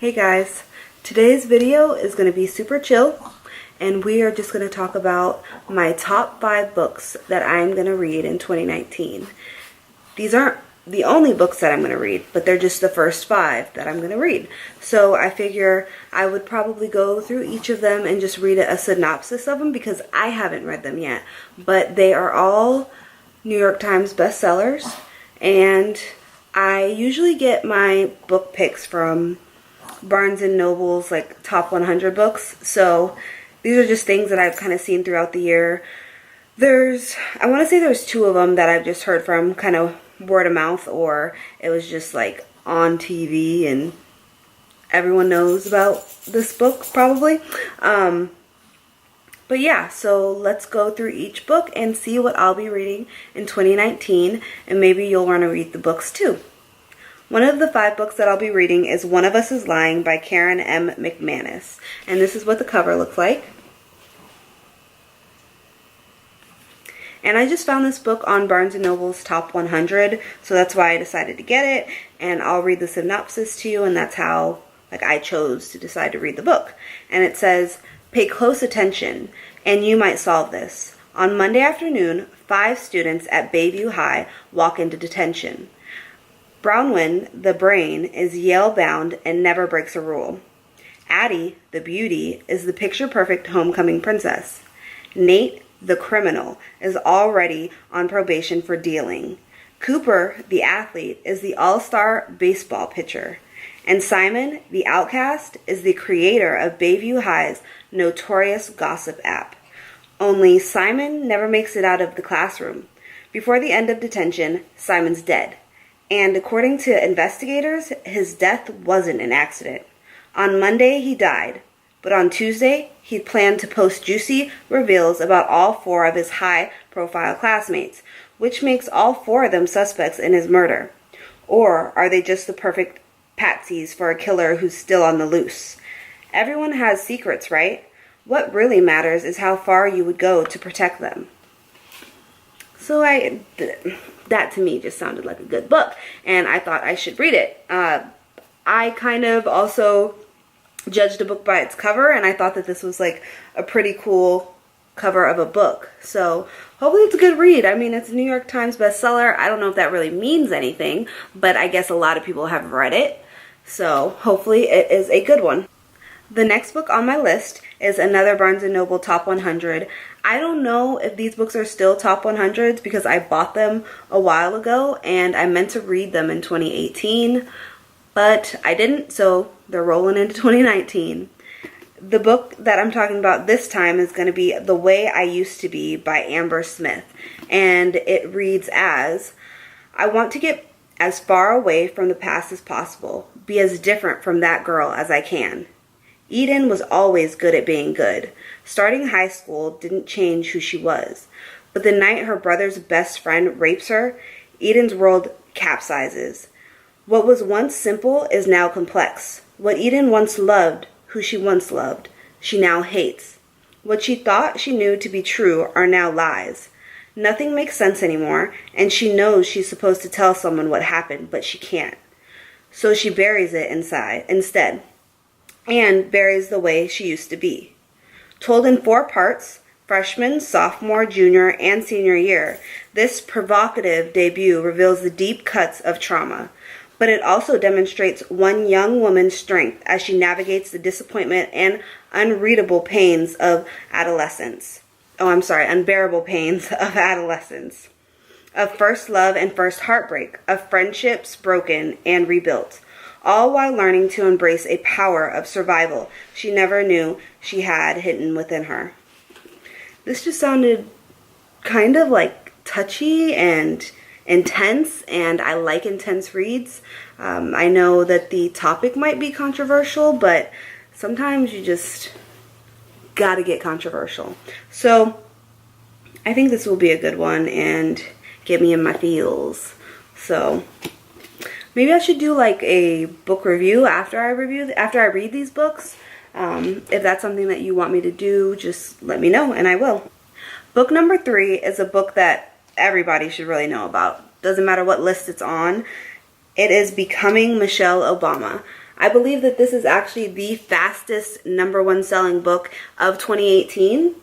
Hey guys, today's video is going to be super chill and we are just going to talk about my top 5 books that I'm going to read in 2019. These aren't the only books that I'm going to read, but they're just the first 5 that I'm going to read. So I figure I would probably go through each of them and just read a synopsis of them because I haven't read them yet. But they are all New York Times bestsellers, and I usually get my book picks from Barnes & Noble's like top 100 books. So these are just things that I've kind of seen throughout the year. I want to say there's 2 of them that I've just heard from kind of word of mouth, or it was just like on TV and everyone knows about this book probably. But yeah, so let's go through each book and see what I'll be reading in 2019, and maybe you'll want to read the books too. One of the 5 books that I'll be reading is One of Us is Lying by Karen M. McManus. And this is what the cover looks like. And I just found this book on Barnes & Noble's top 100, so that's why I decided to get it. And I'll read the synopsis to you, and that's how I chose to decide to read the book. And it says, "Pay close attention, and you might solve this. On Monday afternoon, 5 students at Bayview High walk into detention. Bronwyn, the brain, is Yale-bound and never breaks a rule. Addie, the beauty, is the picture-perfect homecoming princess. Nate, the criminal, is already on probation for dealing. Cooper, the athlete, is the all-star baseball pitcher. And Simon, the outcast, is the creator of Bayview High's notorious gossip app. Only Simon never makes it out of the classroom. Before the end of detention, Simon's dead. And according to investigators, his death wasn't an accident. On Monday, he died. But on Tuesday, he planned to post juicy reveals about all 4 of his high-profile classmates, which makes all 4 of them suspects in his murder. Or are they just the perfect patsies for a killer who's still on the loose? Everyone has secrets, right? What really matters is how far you would go to protect them." So that to me just sounded like a good book, and I thought I should read it. I kind of also judged a book by its cover, and I thought that this was like a pretty cool cover of a book. So hopefully it's a good read. I mean, it's a New York Times bestseller. I don't know if that really means anything, but I guess a lot of people have read it. So hopefully it is a good one. The next book on my list is another Barnes & Noble Top 100. I don't know if these books are still Top 100s because I bought them a while ago and I meant to read them in 2018, but I didn't, so they're rolling into 2019. The book that I'm talking about this time is going to be The Way I Used to Be by Amber Smith, and it reads as, "I want to get as far away from the past as possible, be as different from that girl as I can. Eden was always good at being good. Starting high school didn't change who she was. But the night her brother's best friend rapes her, Eden's world capsizes. What was once simple is now complex. What Eden once loved, who she once loved, she now hates. What she thought she knew to be true are now lies. Nothing makes sense anymore, and she knows she's supposed to tell someone what happened, but she can't. So she buries it instead. And buries the way she used to be. Told in 4 parts, freshman, sophomore, junior, and senior year, this provocative debut reveals the deep cuts of trauma, but it also demonstrates one young woman's strength as she navigates the disappointment and unbearable pains of adolescence. Of first love and first heartbreak, of friendships broken and rebuilt, all while learning to embrace a power of survival she never knew she had hidden within her." This just sounded kind of like touchy and intense, and I like intense reads. I know that the topic might be controversial, but sometimes you just gotta get controversial. So I think this will be a good one and get me in my feels. So maybe I should do like a book review after I read these books. If that's something that you want me to do, just let me know and I will. Book number 3 is a book that everybody should really know about. Doesn't matter what list it's on. It is Becoming Michelle Obama. I believe that this is actually the fastest #1 selling book of 2018.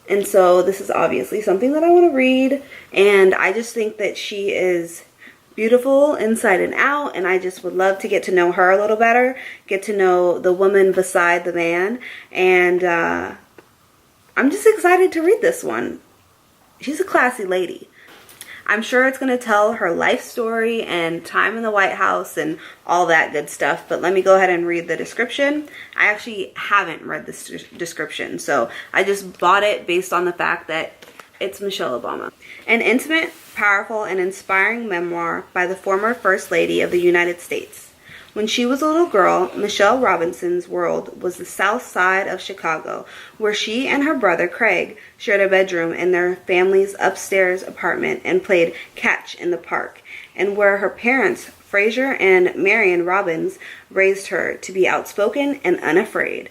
And so this is obviously something that I want to read. And I just think that she is beautiful inside and out. And I just would love to get to know her a little better. Get to know the woman beside the man. And I'm just excited to read this one. She's a classy lady. I'm sure it's going to tell her life story and time in the White House and all that good stuff. But let me go ahead and read the description. I actually haven't read this description, so I just bought it based on the fact that it's Michelle Obama. An intimate, powerful, and inspiring memoir by the former First Lady of the United States. When she was a little girl, Michelle Robinson's world was the south side of Chicago, where she and her brother Craig shared a bedroom in their family's upstairs apartment and played catch in the park, and where her parents, Fraser and Marion Robbins, raised her to be outspoken and unafraid.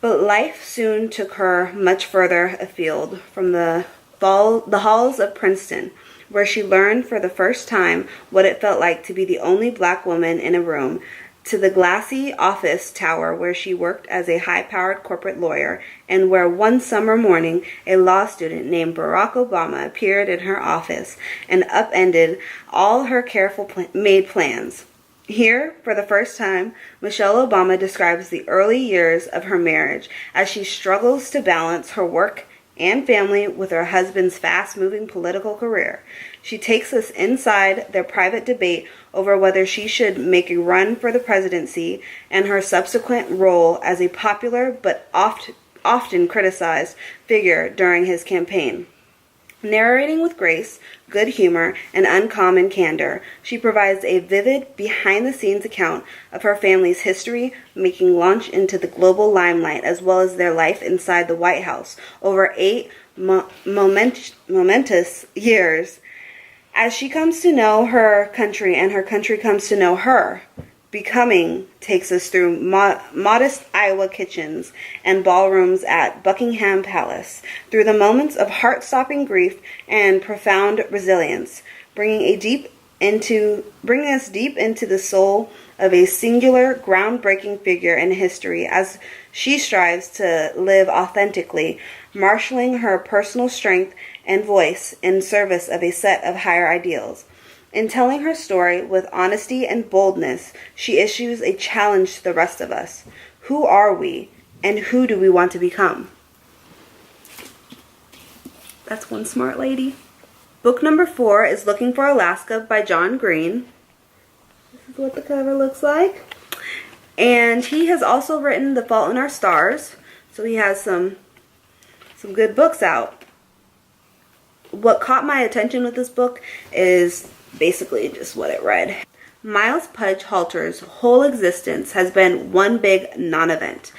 But life soon took her much further afield from the halls of Princeton, where she learned for the first time what it felt like to be the only black woman in a room, to the glassy office tower where she worked as a high-powered corporate lawyer, and where one summer morning a law student named Barack Obama appeared in her office and upended all her carefully made plans. Here, for the first time, Michelle Obama describes the early years of her marriage as she struggles to balance her work and family with her husband's fast-moving political career. She takes us inside their private debate over whether she should make a run for the presidency and her subsequent role as a popular but often criticized figure during his campaign. Narrating with grace, good humor, and uncommon candor, she provides a vivid, behind-the-scenes account of her family's history, making launch into the global limelight, as well as their life inside the White House over 8 momentous years. As she comes to know her country and her country comes to know her, Becoming takes us through modest Iowa kitchens and ballrooms at Buckingham Palace, through the moments of heart-stopping grief and profound resilience, bringing us deep into the soul of a singular, groundbreaking figure in history as she strives to live authentically, marshaling her personal strength and voice in service of a set of higher ideals. In telling her story with honesty and boldness, she issues a challenge to the rest of us. Who are we, and who do we want to become? That's one smart lady. Book number 4 is Looking for Alaska by John Green. This is what the cover looks like. And he has also written The Fault in Our Stars, so he has some good books out. What caught my attention with this book is basically just what it read. Miles Pudge Halter's whole existence has been one big non-event,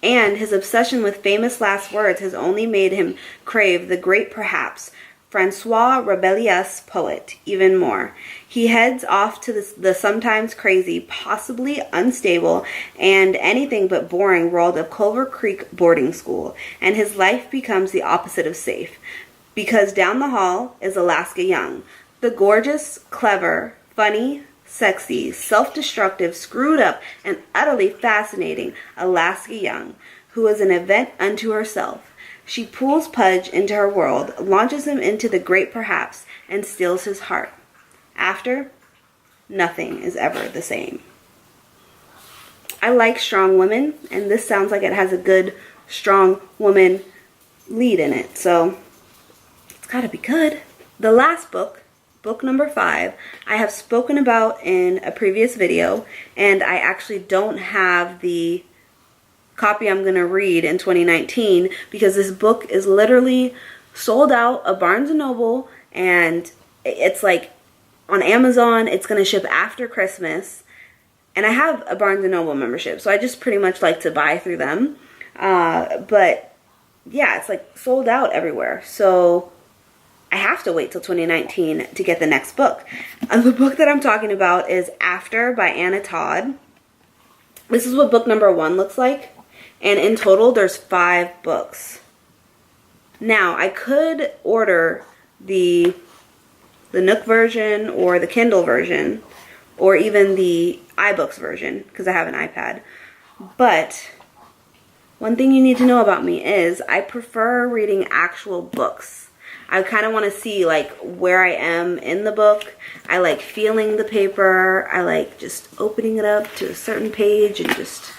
and his obsession with famous last words has only made him crave the great perhaps, Francois Rabelais' poet, even more. He heads off to the sometimes crazy, possibly unstable, and anything but boring world of Culver Creek boarding school, and his life becomes the opposite of safe, because down the hall is Alaska Young, the gorgeous, clever, funny, sexy, self-destructive, screwed up, and utterly fascinating Alaska Young, who is an event unto herself. She pulls Pudge into her world, launches him into the great perhaps, and steals his heart. After, nothing is ever the same. I like strong women, and this sounds like it has a good, strong woman lead in it, so it's gotta be good. The last book, book number 5, I have spoken about in a previous video, and I actually don't have the copy I'm going to read in 2019 because this book is literally sold out of Barnes & Noble, and it's like on Amazon. It's going to ship after Christmas, and I have a Barnes & Noble membership, so I just pretty much like to buy through them, but yeah, it's like sold out everywhere, so I have to wait till 2019 to get the next book. The book that I'm talking about is After by Anna Todd. This is what book number 1 looks like. And in total, there's 5 books. Now, I could order the Nook version or the Kindle version, or even the iBooks version because I have an iPad. But one thing you need to know about me is I prefer reading actual books. I kind of want to see like where I am in the book. I like feeling the paper. I like just opening it up to a certain page and just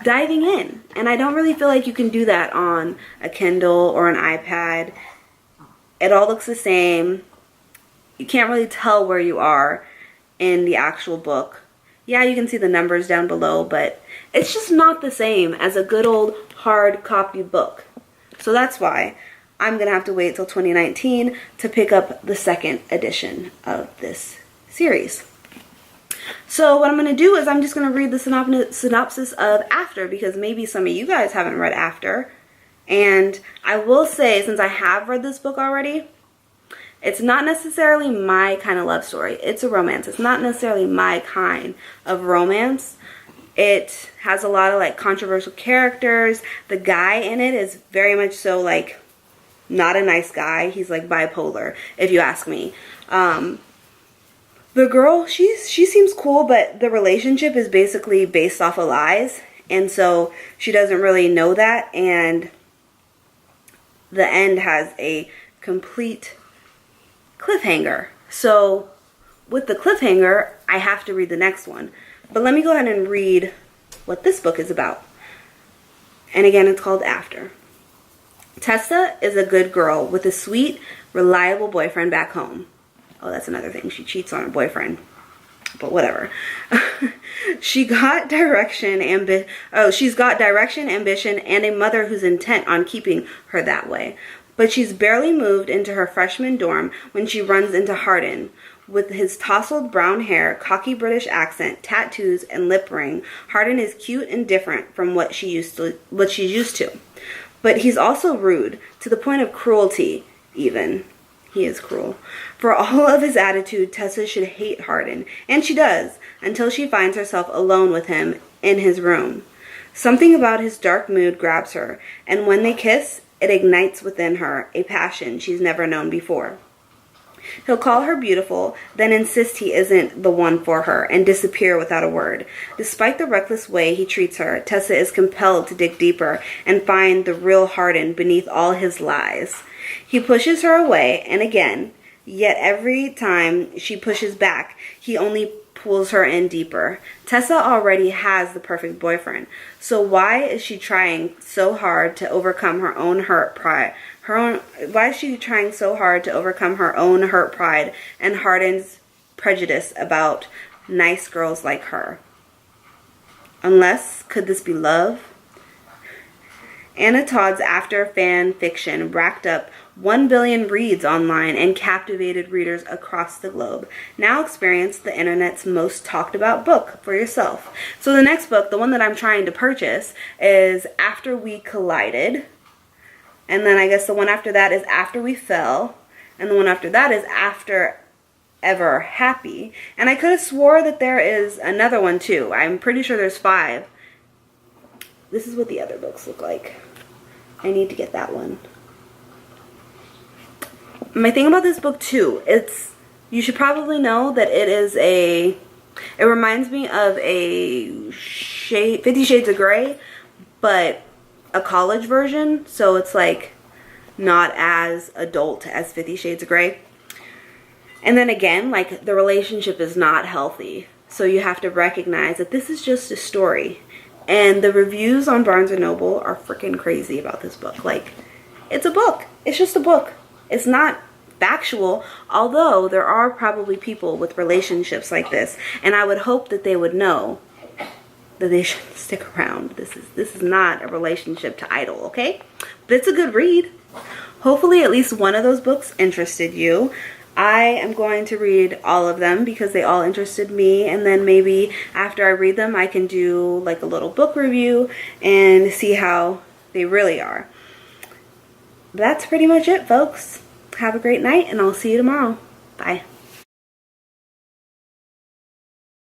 diving in. And I don't really feel like you can do that on a Kindle or an iPad. It all looks the same. You can't really tell where you are in the actual book. Yeah, you can see the numbers down below, but it's just not the same as a good old hard copy book. So that's why I'm going to have to wait till 2019 to pick up the second edition of this series. So what I'm going to do is I'm just going to read the synopsis of After, because maybe some of you guys haven't read After. And I will say, since I have read this book already, it's not necessarily my kind of love story. It's a romance. It's not necessarily my kind of romance. It has a lot of like controversial characters. The guy in it is very much so like not a nice guy. He's like bipolar, if you ask me. The girl, she seems cool, but the relationship is basically based off of lies. And so she doesn't really know that. And the end has a complete cliffhanger. So with the cliffhanger, I have to read the next one. But let me go ahead and read what this book is about. And again, it's called After. Tessa is a good girl with a sweet, reliable boyfriend back home. Oh, that's another thing. She cheats on her boyfriend. But whatever. She's got direction, ambition, and a mother who's intent on keeping her that way. But she's barely moved into her freshman dorm when she runs into Hardin. With his tousled brown hair, cocky British accent, tattoos, and lip ring, Hardin is cute and different from what she's used to. But he's also rude, to the point of cruelty, even. He is cruel. For all of his attitude, Tessa should hate Hardin, and she does, until she finds herself alone with him in his room. Something about his dark mood grabs her, and when they kiss, it ignites within her a passion she's never known before. He'll call her beautiful, then insist he isn't the one for her, and disappear without a word. Despite the reckless way he treats her, Tessa is compelled to dig deeper and find the real Hardin beneath all his lies. He pushes her away, and again, yet every time she pushes back, he only pulls her in deeper. Tessa already has the perfect boyfriend, so why is she trying so hard to overcome her own hurt pride? Why is she trying so hard to overcome her own hurt pride and Hardin's prejudice about nice girls like her? Unless, could this be love? Anna Todd's After fan fiction racked up 1 billion reads online and captivated readers across the globe. Now experience the internet's most talked about book for yourself. So the next book, the one that I'm trying to purchase, is After We Collided. And then I guess the one after that is After We Fell. And the one after that is After Ever Happy. And I could have swore that there is another one too. I'm pretty sure there's 5. This is what the other books look like. I need to get that one. My thing about this book too, you should probably know that it reminds me of a 50 Shades of Grey, but a college version. So it's like not as adult as 50 Shades of Grey. And then again, like the relationship is not healthy. So you have to recognize that this is just a story. And the reviews on Barnes & Noble are freaking crazy about this book. Like, it's a book. It's just a book. It's not factual, although there are probably people with relationships like this. And I would hope that they would know that they should stick around. This is not a relationship to idle, okay? But it's a good read. Hopefully at least one of those books interested you. I am going to read all of them because they all interested me, and then maybe after I read them I can do like a little book review and see how they really are. That's pretty much it, folks. Have a great night, and I'll see you tomorrow. Bye.